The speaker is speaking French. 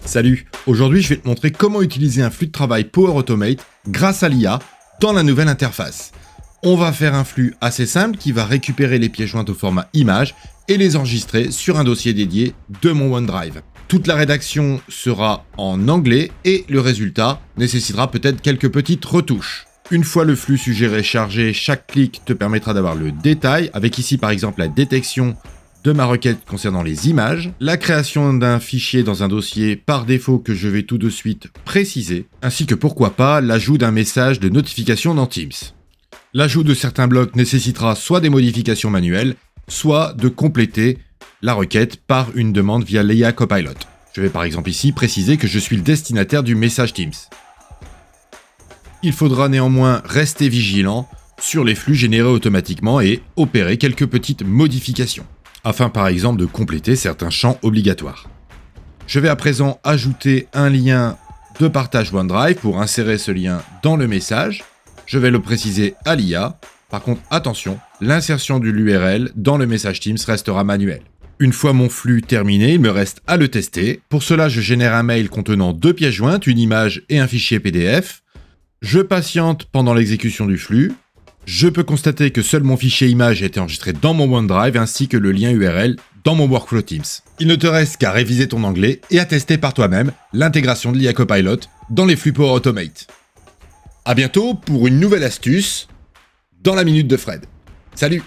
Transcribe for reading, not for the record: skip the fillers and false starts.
Salut, aujourd'hui je vais te montrer comment utiliser un flux de travail Power Automate grâce à l'IA dans la nouvelle interface. On va faire un flux assez simple qui va récupérer les pièces jointes au format image et les enregistrer sur un dossier dédié de mon OneDrive. Toute la rédaction sera en anglais et le résultat nécessitera peut-être quelques petites retouches. Une fois le flux suggéré chargé, chaque clic te permettra d'avoir le détail, avec ici par exemple la détection de ma requête concernant les images, la création d'un fichier dans un dossier par défaut que je vais tout de suite préciser, ainsi que pourquoi pas l'ajout d'un message de notification dans Teams. L'ajout de certains blocs nécessitera soit des modifications manuelles, soit de compléter la requête par une demande via l'IA Copilot. Je vais par exemple ici préciser que je suis le destinataire du message Teams. Il faudra néanmoins rester vigilant sur les flux générés automatiquement et opérer quelques petites modifications, afin par exemple de compléter certains champs obligatoires. Je vais à présent ajouter un lien de partage OneDrive pour insérer ce lien dans le message. Je vais le préciser à l'IA. Par contre, attention, l'insertion de l'URL dans le message Teams restera manuelle. Une fois mon flux terminé, il me reste à le tester. Pour cela, je génère un mail contenant 2 pièces jointes, une image et un fichier PDF. Je patiente pendant l'exécution du flux. Je peux constater que seul mon fichier image a été enregistré dans mon OneDrive ainsi que le lien URL dans mon workflow Teams. Il ne te reste qu'à réviser ton anglais et à tester par toi-même l'intégration de l'IA Copilot dans les flux Power Automate. À bientôt pour une nouvelle astuce dans la Minute de Fred. Salut!